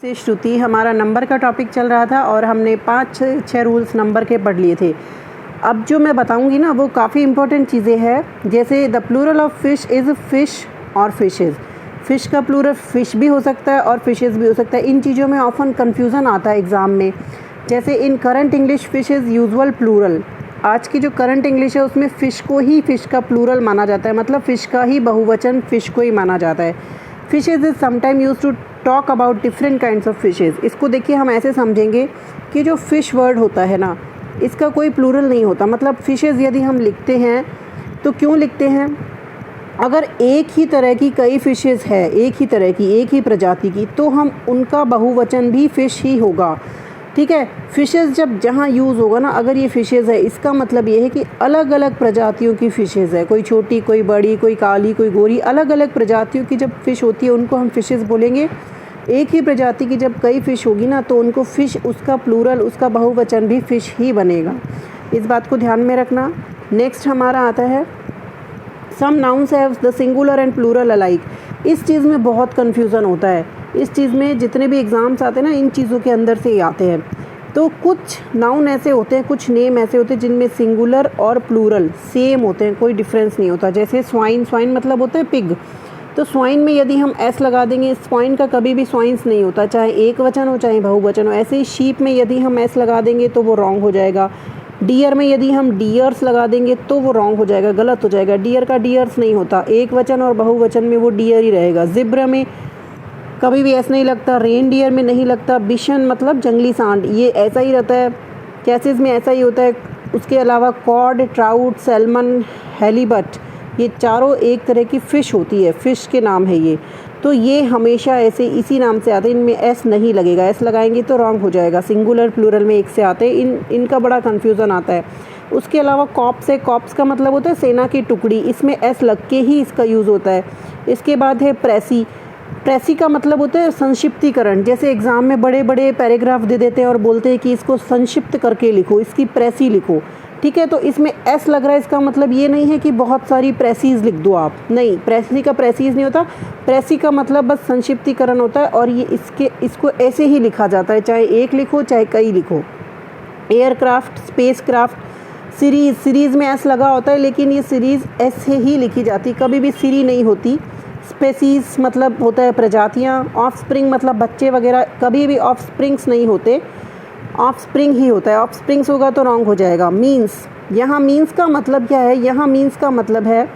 से श्रुति, हमारा नंबर का टॉपिक चल रहा था और हमने 5-6 रूल्स नंबर के पढ़ लिए थे। अब जो मैं बताऊंगी ना वो काफ़ी इंपॉर्टेंट चीज़ें हैं। जैसे the plural of fish is fish और फिशेज़। फ़िश का प्लूरल फ़िश भी हो सकता है और फिशेज़ भी हो सकता है। इन चीज़ों में ऑफन कन्फ्यूज़न आता है एग्ज़ाम में। जैसे in current English fish is usual plural. आज की जो करंट इंग्लिश है उसमें फ़िश को ही फ़िश का प्लूरल माना जाता है, मतलब फ़िश का ही बहुवचन फ़िश को ही माना जाता है। Fishes is sometime use to talk about different kinds of fishes. इसको देखिए हम ऐसे समझेंगे कि जो फ़िश वर्ड होता है ना, इसका कोई प्लूरल नहीं होता। मतलब फिशेज़ यदि हम लिखते हैं तो क्यों लिखते हैं? अगर एक ही तरह की कई फिशेज़ है, एक ही तरह की, एक ही प्रजाति की, तो हम उनका बहुवचन भी फ़िश ही होगा। ठीक है, फ़िशेज़ जब जहाँ यूज़ होगा ना, अगर ये फ़िशेज़ है, इसका मतलब ये है कि अलग अलग प्रजातियों की फ़िशेज़ है। कोई छोटी, कोई बड़ी, कोई काली, कोई गोरी, अलग अलग प्रजातियों की जब फ़िश होती है उनको हम फ़िशेज़ बोलेंगे। एक ही प्रजाति की जब कई फ़िश होगी ना तो उनको फ़िश, उसका प्लूरल, उसका बहुवचन भी फ़िश ही बनेगा। इस बात को ध्यान में रखना। नेक्स्ट हमारा आता है some nouns have the singular and plural alike. इस चीज़ में बहुत कन्फ्यूज़न होता है। इस चीज़ में जितने भी एग्ज़ाम्स आते हैं ना, इन चीज़ों के अंदर से ही आते हैं। तो कुछ नाउन ऐसे होते हैं, कुछ नेम ऐसे होते हैं जिनमें सिंगुलर और प्लूरल सेम होते हैं, कोई डिफरेंस नहीं होता। जैसे स्वाइन, स्वाइन मतलब होता है पिग। तो स्वाइन में यदि हम एस लगा देंगे, स्वाइन का कभी भी स्वाइन्स नहीं होता, चाहे एक वचन हो चाहे बहुवचन हो। ऐसे ही शीप में यदि हम एस लगा देंगे तो वो रॉन्ग हो जाएगा। डियर में यदि हम डियर्स लगा देंगे तो वो रॉन्ग हो जाएगा, गलत हो जाएगा। डियर का डियर्स नहीं होता, एक वचन और बहुवचन में वो डियर ही रहेगा। ज़िब्रा में कभी भी ऐसा नहीं लगता, रेनडियर में नहीं लगता। बिशन मतलब जंगली सांड, ये ऐसा ही रहता है। कैसेस में ऐसा ही होता है। उसके अलावा कॉड, ट्राउट, सैल्मन, हेलीबट, ये चारों एक तरह की फ़िश होती है, फ़िश के नाम है ये। तो ये हमेशा ऐसे इसी नाम से आते हैं, इनमें एस नहीं लगेगा। एस लगाएंगे तो रॉन्ग हो जाएगा। सिंगुलर प्लूरल में एक से आते हैं, इनका बड़ा कन्फ्यूज़न आता है। उसके अलावा कॉप्स है, कॉप्स का मतलब होता है सेना की टुकड़ी, इसमें एस लग के ही इसका यूज़ होता है। इसके बाद है प्रेसी। प्रेसी का मतलब होता है संक्षिप्तीकरण। जैसे एग्ज़ाम में बड़े बड़े पैराग्राफ दे देते हैं और बोलते हैं कि इसको संक्षिप्त करके लिखो, इसकी प्रेसी लिखो। ठीक है, तो इसमें एस लग रहा है, इसका मतलब ये नहीं है कि बहुत सारी प्रेसीज लिख दो आप, नहीं, प्रेसी का प्रेसीज नहीं होता। प्रेसी का मतलब बस संक्षिप्तीकरण होता है और ये इसको ऐसे ही लिखा जाता है, चाहे एक लिखो चाहे कई लिखो। Aircraft, space craft, series, series में एस लगा होता है लेकिन ये सीरीज़ ऐसे ही लिखी जाती, कभी भी सीरी नहीं होती। स्पेसीज मतलब होता है प्रजातियाँ। ऑफस्प्रिंग मतलब बच्चे वगैरह, कभी भी ऑफस्प्रिंग्स नहीं होते, ऑफस्प्रिंग ही होता है। ऑफस्प्रिंग्स होगा तो रॉन्ग हो जाएगा। मीन्स, यहाँ मीन्स का मतलब क्या है? यहाँ मीन्स का मतलब है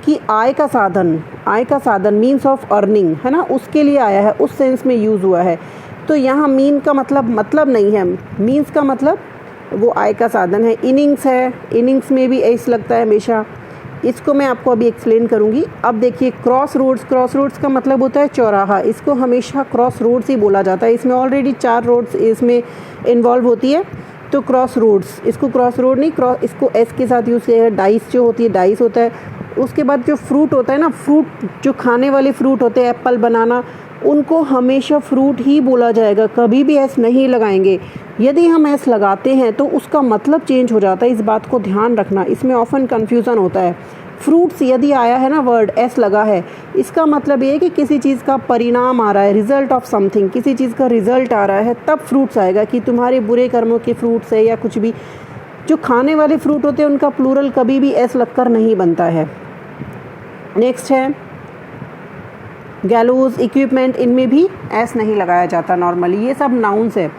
कि आय का साधन, आय का साधन, मीन्स ऑफ अर्निंग है ना, उसके लिए आया है, उस सेंस में यूज़ हुआ है। तो यहाँ मीन का मतलब नहीं है, मीन्स का मतलब वो आय का साधन है। इनिंग्स है, इनिंग्स में भी ऐसा लगता है हमेशा, इसको मैं आपको अभी एक्सप्लेन करूँगी। अब देखिए क्रॉस रोड्स, क्रॉस रोड्स का मतलब होता है चौराहा, इसको हमेशा क्रॉस रोड्स ही बोला जाता है। इसमें ऑलरेडी 4 रोड्स इसमें इन्वॉल्व होती है, तो क्रॉस रोड्स, इसको क्रॉस रोड नहीं, क्रॉस, इसको एस के साथ यूज़ किया है। डाइस जो होती है, डाइस होता है। उसके बाद जो फ्रूट होता है ना, फ्रूट जो खाने वाले फ्रूट होते हैं, एप्पल, बनाना, उनको हमेशा फ्रूट ही बोला जाएगा, कभी भी एस नहीं लगाएंगे। यदि हम एस लगाते हैं तो उसका मतलब चेंज हो जाता है, इस बात को ध्यान रखना, इसमें ऑफन कन्फ्यूज़न होता है। फ्रूट्स यदि आया है ना वर्ड, एस लगा है, इसका मतलब ये है कि किसी चीज़ का परिणाम आ रहा है, रिजल्ट ऑफ समथिंग, किसी चीज़ का रिजल्ट आ रहा है, तब फ्रूट्स आएगा, कि तुम्हारे बुरे कर्मों के फ्रूट्स है या कुछ भी। जो खाने वाले फ्रूट होते हैं उनका प्लूरल कभी भी एस लगकर नहीं बनता है। नेक्स्ट है गैलोज, इक्विपमेंट, इनमें भी एस नहीं लगाया जाता नॉर्मली, ये सब नाउन्स है।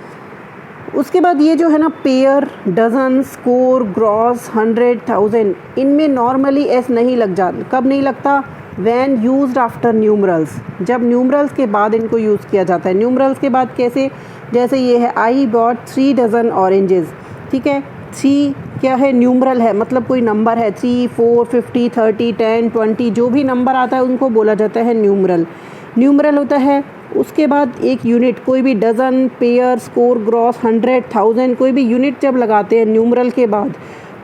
उसके बाद ये जो है ना पेयर, डजन, स्कोर, ग्रॉस, 100, 1000, इनमें नॉर्मली एस नहीं लग जाता। कब नहीं लगता? व्हेन यूज्ड आफ्टर न्यूमरल्स, जब न्यूमरल्स के बाद इनको यूज़ किया जाता है। न्यूमरल्स के बाद कैसे? जैसे ये है आई बॉट 3 डजन ऑरेंजेस। ठीक है, 3 क्या है? न्यूमरल है, मतलब कोई नंबर है। 3, 4, 50, 30, 10, 20, जो भी नंबर आता है उनको बोला जाता है न्यूमरल। न्यूमरल होता है। उसके बाद एक यूनिट, कोई भी डज़न, पेयर, स्कोर, ग्रॉस, 100, 1000, कोई भी यूनिट जब लगाते हैं न्यूमरल के बाद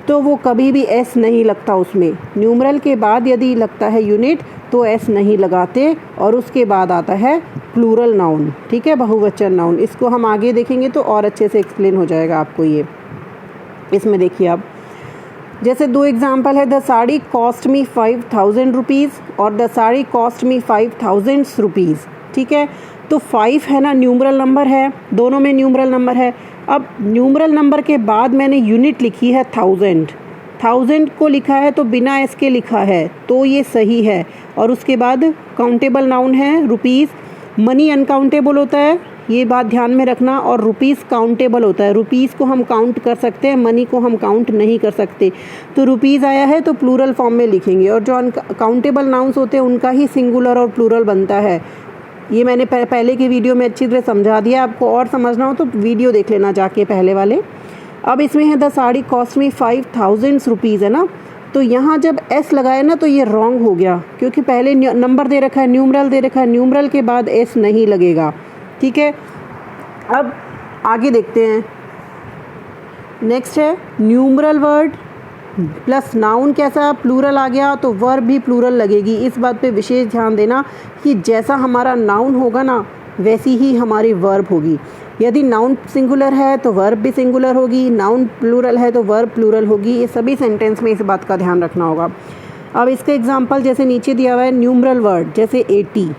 तो वो कभी भी एस नहीं लगता उसमें। न्यूमरल के बाद यदि लगता है यूनिट तो एस नहीं लगाते, और उसके बाद आता है प्लूरल नाउन। ठीक है, बहुवचन नाउन। इसको हम आगे देखेंगे तो और अच्छे से एक्सप्लेन हो जाएगा आपको ये। इसमें देखिए आप, जैसे 2 एग्जाम्पल है, the sari cost me 5000 rupees और the sari cost me 5000 rupees. ठीक है, तो 5 है ना, न्यूमरल नंबर है, दोनों में न्यूमरल नंबर है। अब न्यूमरल नंबर के बाद मैंने यूनिट लिखी है 1000 को लिखा है तो बिना एस के लिखा है, तो ये सही है। और उसके बाद काउंटेबल नाउन है रुपीज़। मनी अनकाउंटेबल होता है, ये बात ध्यान में रखना, और रुपीज़ काउंटेबल होता है। रुपीज़ को हम काउंट कर सकते हैं, मनी को हम काउंट नहीं कर सकते। तो रुपीज़ आया है तो प्लूरल फॉर्म में लिखेंगे, और जो अनकाउंटेबल नाउन्स होते हैं उनका ही सिंगुलर और प्लूरल बनता है। ये मैंने पहले की वीडियो में अच्छी तरह समझा दिया। आपको और समझना हो तो वीडियो देख लेना जाके पहले वाले। अब इसमें है द साड़ी कॉस्ट में 5000 रुपीज़ है ना, तो यहाँ जब एस लगाए ना तो ये रॉन्ग हो गया, क्योंकि पहले नंबर दे रखा है, न्यूमरल दे रखा है, न्यूमरल के बाद एस नहीं लगेगा। ठीक है, अब आगे देखते हैं। नेक्स्ट है न्यूमरल वर्ड प्लस नाउन, कैसा प्लूरल आ गया तो वर्ब भी प्लूरल लगेगी। इस बात पे विशेष ध्यान देना कि जैसा हमारा नाउन होगा ना वैसी ही हमारी वर्ब होगी। यदि नाउन सिंगुलर है तो वर्ब भी सिंगुलर होगी, नाउन प्लूरल है तो वर्ब प्लूरल होगी। ये सभी सेंटेंस में इस बात का ध्यान रखना होगा। अब इसका एग्जांपल जैसे नीचे दिया हुआ है, न्यूमरल वर्ड जैसे 80,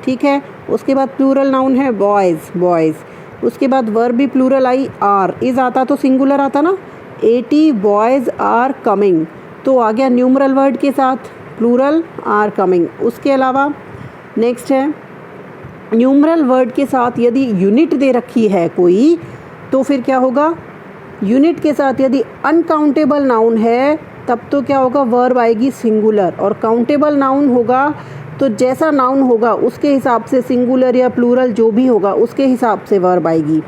ठीक है। उसके बाद प्लूरल नाउन है बॉयज़। उसके बाद वर्ब भी प्लूरल आई, आर। इज आता तो सिंगुलर आता ना, 80 बॉयज़ आर कमिंग, तो आ गया न्यूमरल वर्ड के साथ प्लूरल आर कमिंग। उसके अलावा नेक्स्ट है न्यूमरल वर्ड के साथ यदि यूनिट दे रखी है कोई, तो फिर क्या होगा, यूनिट के साथ यदि अनकाउंटेबल नाउन है तब तो क्या होगा, वर्ब आएगी सिंगुलर। और काउंटेबल नाउन होगा तो जैसा नाउन होगा उसके हिसाब से सिंगुलर या प्लूरल जो भी होगा उसके हिसाब से वर्ब आएगी।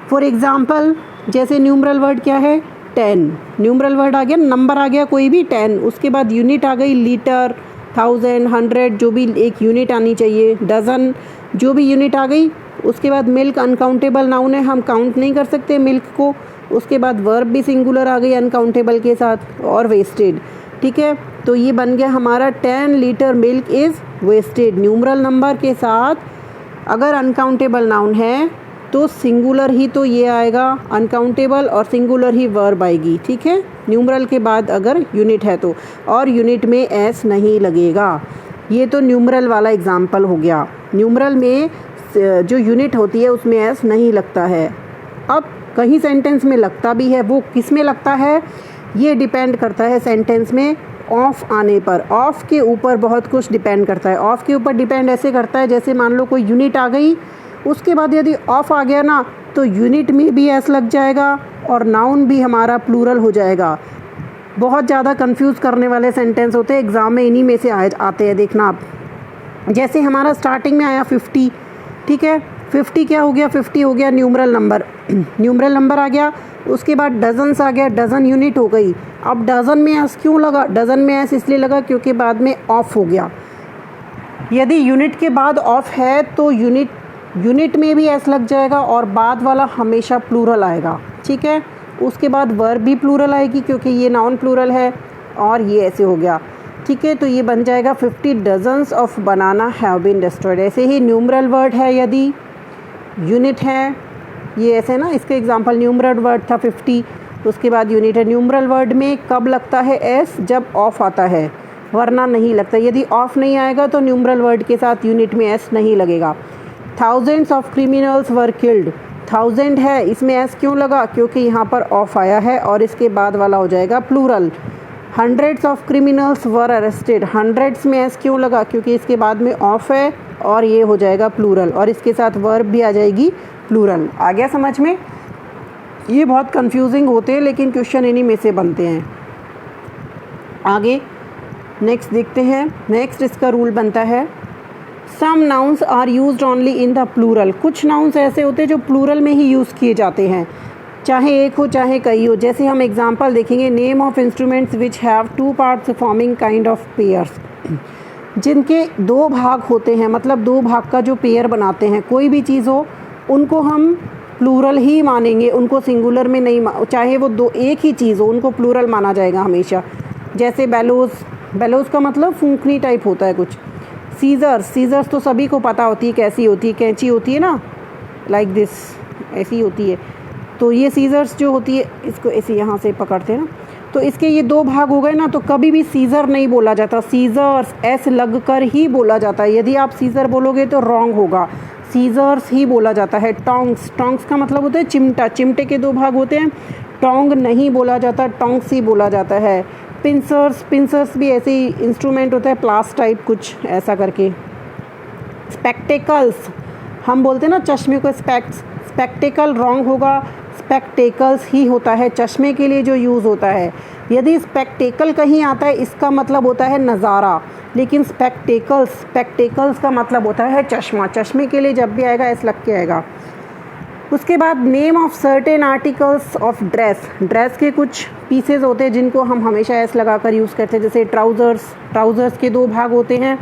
फॉर एग्ज़ाम्पल जैसे न्यूमरल वर्ड क्या है, 10। न्यूमरल वर्ड आ गया, नंबर आ गया कोई भी 10। उसके बाद यूनिट आ गई लीटर, 1000, 100, जो भी एक यूनिट आनी चाहिए, डज़न, जो भी यूनिट आ गई। उसके बाद मिल्क अनकाउंटेबल नाउन है, हम काउंट नहीं कर सकते मिल्क को। उसके बाद वर्ब भी सिंगुलर आ गई अनकाउंटेबल के साथ, और वेस्टेड। ठीक है, तो ये बन गया हमारा 10 litre milk is wasted. Numeral number के साथ अगर अनकाउंटेबल नाउन है तो सिंगुलर ही तो ये आएगा अनकाउंटेबल, और सिंगुलर ही वर्ब आएगी। ठीक है, न्यूमरल के बाद अगर यूनिट है तो, और यूनिट में एस नहीं लगेगा। ये तो न्यूमरल वाला एग्जाम्पल हो गया। न्यूमरल में जो यूनिट होती है उसमें एस नहीं लगता है। अब कहीं सेंटेंस में लगता भी है, वो किस में लगता है ये डिपेंड करता है सेंटेंस में ऑफ आने पर। ऑफ के ऊपर बहुत कुछ डिपेंड करता है। ऑफ के ऊपर डिपेंड ऐसे करता है जैसे मान लो कोई यूनिट आ गई, उसके बाद यदि ऑफ आ गया ना तो यूनिट में भी एस लग जाएगा और नाउन भी हमारा प्लूरल हो जाएगा। बहुत ज़्यादा कंफ्यूज करने वाले सेंटेंस होते हैं, एग्ज़ाम में इन्हीं में से आते हैं, देखना आप। जैसे हमारा स्टार्टिंग में आया 50, ठीक है, 50 क्या हो गया, 50 हो गया न्यूमरल नंबर। न्यूमरल नंबर आ गया, उसके बाद डजन्स आ गया, डज़न यूनिट हो गई। अब डज़न में एस क्यों लगा, डज़न में एस इसलिए लगा क्योंकि बाद में ऑफ हो गया। यदि यूनिट के बाद ऑफ है तो यूनिट में भी एस लग जाएगा और बाद वाला हमेशा प्लूरल आएगा। ठीक है, उसके बाद वर्ब भी प्लूरल आएगी क्योंकि ये नाउन प्लूरल है, और ये ऐसे हो गया। ठीक है, तो ये बन जाएगा 50 dozens of banana have been destroyed. ऐसे ही न्यूमरल वर्ड है, यदि यूनिट है, ये ऐसे ना, इसका एग्जांपल न्यूमरल वर्ड था 50, उसके बाद यूनिट है। न्यूमरल वर्ड में कब लगता है एस, जब ऑफ आता है, वरना नहीं लगता। यदि ऑफ नहीं आएगा तो न्यूमरल वर्ड के साथ यूनिट में एस नहीं लगेगा। Thousands of criminals were killed, 1000 है, इसमें एस क्यों लगा, क्योंकि यहाँ पर ऑफ आया है और इसके बाद वाला हो जाएगा plural. Hundreds of criminals were arrested, hundreds में एस क्यों लगा, क्योंकि इसके बाद में ऑफ है और ये हो जाएगा प्लूरल, और इसके साथ वर्ब भी आ जाएगी प्लूरल। आ गया समझ में? ये बहुत कंफ्यूजिंग होते हैं लेकिन क्वेश्चन इन्हीं में से बनते हैं। आगे नेक्स्ट देखते हैं। नेक्स्ट इसका रूल बनता है, some nouns are used only in the plural. कुछ नाउन्स ऐसे होते हैं जो प्लूरल में ही यूज़ किए जाते हैं, चाहे एक हो चाहे कई हो। जैसे हम एग्जांपल देखेंगे, name of instruments which have 2 parts forming kind of pairs, जिनके 2 भाग होते हैं, मतलब 2 भाग का जो पेयर बनाते हैं। कोई भी चीज़ हो उनको हम प्लूरल ही मानेंगे, उनको सिंगुलर में नहीं, चाहे वो एक ही चीज़ हो उनको प्लूरल माना जाएगा हमेशा। जैसे बेलोज का मतलब फूंकनी टाइप होता है कुछ। सीजर्स तो सभी को पता होती है कैसी होती है, कैंची होती है ना, लाइक दिस, ऐसी होती है। तो ये सीजर्स जो होती है, इसको ऐसे यहाँ से पकड़ते हैं ना, तो इसके ये 2 भाग हो गए ना, तो कभी भी सीजर नहीं बोला जाता, सीजर्स एस लग कर ही बोला जाता है। यदि आप सीजर बोलोगे तो रॉन्ग होगा। सीजर्स ही बोला जाता है। टोंग्स, टोंग्स का मतलब होता है चिमटा, चिमटे के 2 भाग होते हैं। टोंग नहीं बोला जाता, टोंग्स ही बोला जाता है। पिंसर्स, पिंसर्स भी ऐसे ही इंस्ट्रूमेंट होता है, प्लास टाइप कुछ ऐसा करके। स्पेक्टेकल्स, हम बोलते हैं ना चश्मे को स्पेक्ट्स, स्पेक्टेकल रॉन्ग होगा, स्पेक्टेकल्स ही होता है, चश्मे के लिए जो यूज़ होता है। यदि स्पेक्टेकल कहीं आता है इसका मतलब होता है नज़ारा, लेकिन स्पेक्टेकल्स, स्पेक्टेकल्स का मतलब होता है चश्मा। चश्मे के लिए जब भी आएगा ऐसा लग के आएगा। उसके बाद name of certain articles of dress, dress के कुछ पीसेस होते हैं जिनको हम हमेशा ऐसे लगा कर यूज़ करते हैं, जैसे ट्राउज़र्स, ट्राउज़र्स के 2 भाग होते हैं,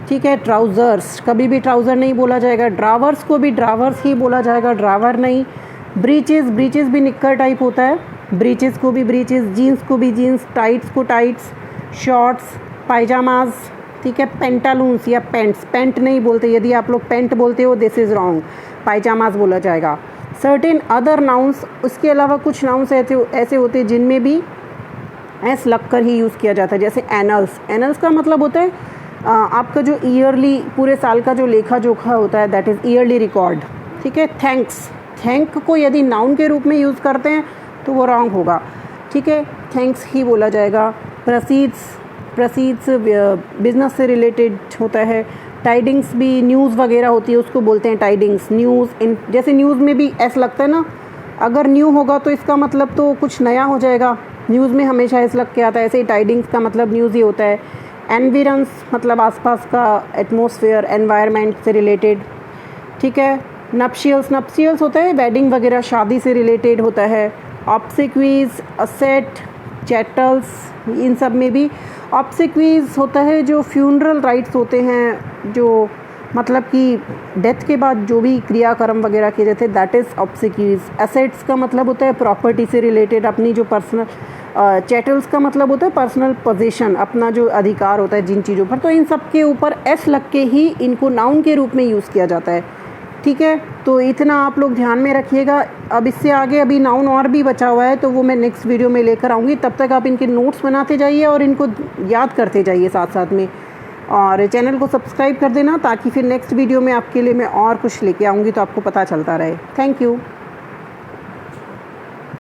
ठीक है। ट्राउज़र्स, कभी भी ट्राउज़र नहीं बोला जाएगा। ड्रावर्स को भी ड्रावर्स ही बोला जाएगा, ड्रावर नहीं। ब्रीचेस, ब्रीचेस भी निक्कर टाइप होता है, ब्रीचेस को भी ब्रीचेस, जीन्स को भी जीन्स, टाइट्स को टाइट्स, शॉर्ट्स, पायजामाज, ठीक है। पेंटालून्स या पेंट्स, पेंट नहीं बोलते, यदि आप लोग पेंट बोलते हो दिस इज़ रॉन्ग, पायजामाज बोला जाएगा। सर्टेन अदर नाउन्स, उसके अलावा कुछ नाउन्स ऐसे होते हैं जिनमें भी एस लग कर ही यूज़ किया जाता है, जैसे एनल्स। एनल्स का मतलब होता है आपका जो ईयरली, पूरे साल का जो लेखा जोखा होता है, दैट इज़ ईयरली रिकॉर्ड, ठीक है। थैंक्स, थैंक को यदि नाउन के रूप में यूज़ करते हैं तो वो रॉन्ग होगा, ठीक है, थैंक्स ही बोला जाएगा। प्रोसीड्स, प्रोसीड्स बिजनेस से रिलेटेड होता है। टाइडिंग्स भी न्यूज़ वगैरह होती है, उसको बोलते हैं टाइडिंग्स। न्यूज़, इन जैसे न्यूज़ में भी ऐसा लगता है ना, अगर न्यू होगा तो इसका मतलब तो कुछ नया हो जाएगा, न्यूज़ में हमेशा ऐसा लग के आता है, ऐसे ही टाइडिंग्स का मतलब न्यूज़ ही होता है। एनवायरंस मतलब आसपास का एटमॉस्फेयर, एनवायरनमेंट से रिलेटेड, ठीक है। नप्शियल्स, नप्शियल्स होता है वेडिंग वगैरह, शादी से रिलेटेड होता है। ऑब्सेक्वीज, असेट, चैटल्स, इन सब में भी ऑब्सेक्वीज होता है जो फ्यूनरल राइट्स होते हैं, जो मतलब कि डेथ के बाद जो भी क्रियाक्रम वगैरह किए जाते हैं, दैट इज़ ऑब्सेक्वीज। एसेट्स का मतलब होता है प्रॉपर्टी से रिलेटेड, अपनी जो पर्सनल। चैटल्स का मतलब होता है पर्सनल पोजीशन, अपना जो अधिकार होता है जिन चीज़ों पर, तो इन सब के ऊपर एस लग के ही इनको नाउन के रूप में यूज़ किया जाता है, ठीक है। तो इतना आप लोग ध्यान में रखिएगा। अब इससे आगे अभी नाउन और भी बचा हुआ है, तो वो मैं नेक्स्ट वीडियो में लेकर आऊँगी। तब तक आप इनके नोट्स बनाते जाइए और इनको याद करते जाइए साथ साथ में, और चैनल को सब्सक्राइब कर देना ताकि फिर नेक्स्ट वीडियो में आपके लिए मैं और कुछ लेके आऊँगी तो आपको पता चलता रहे। Thank you.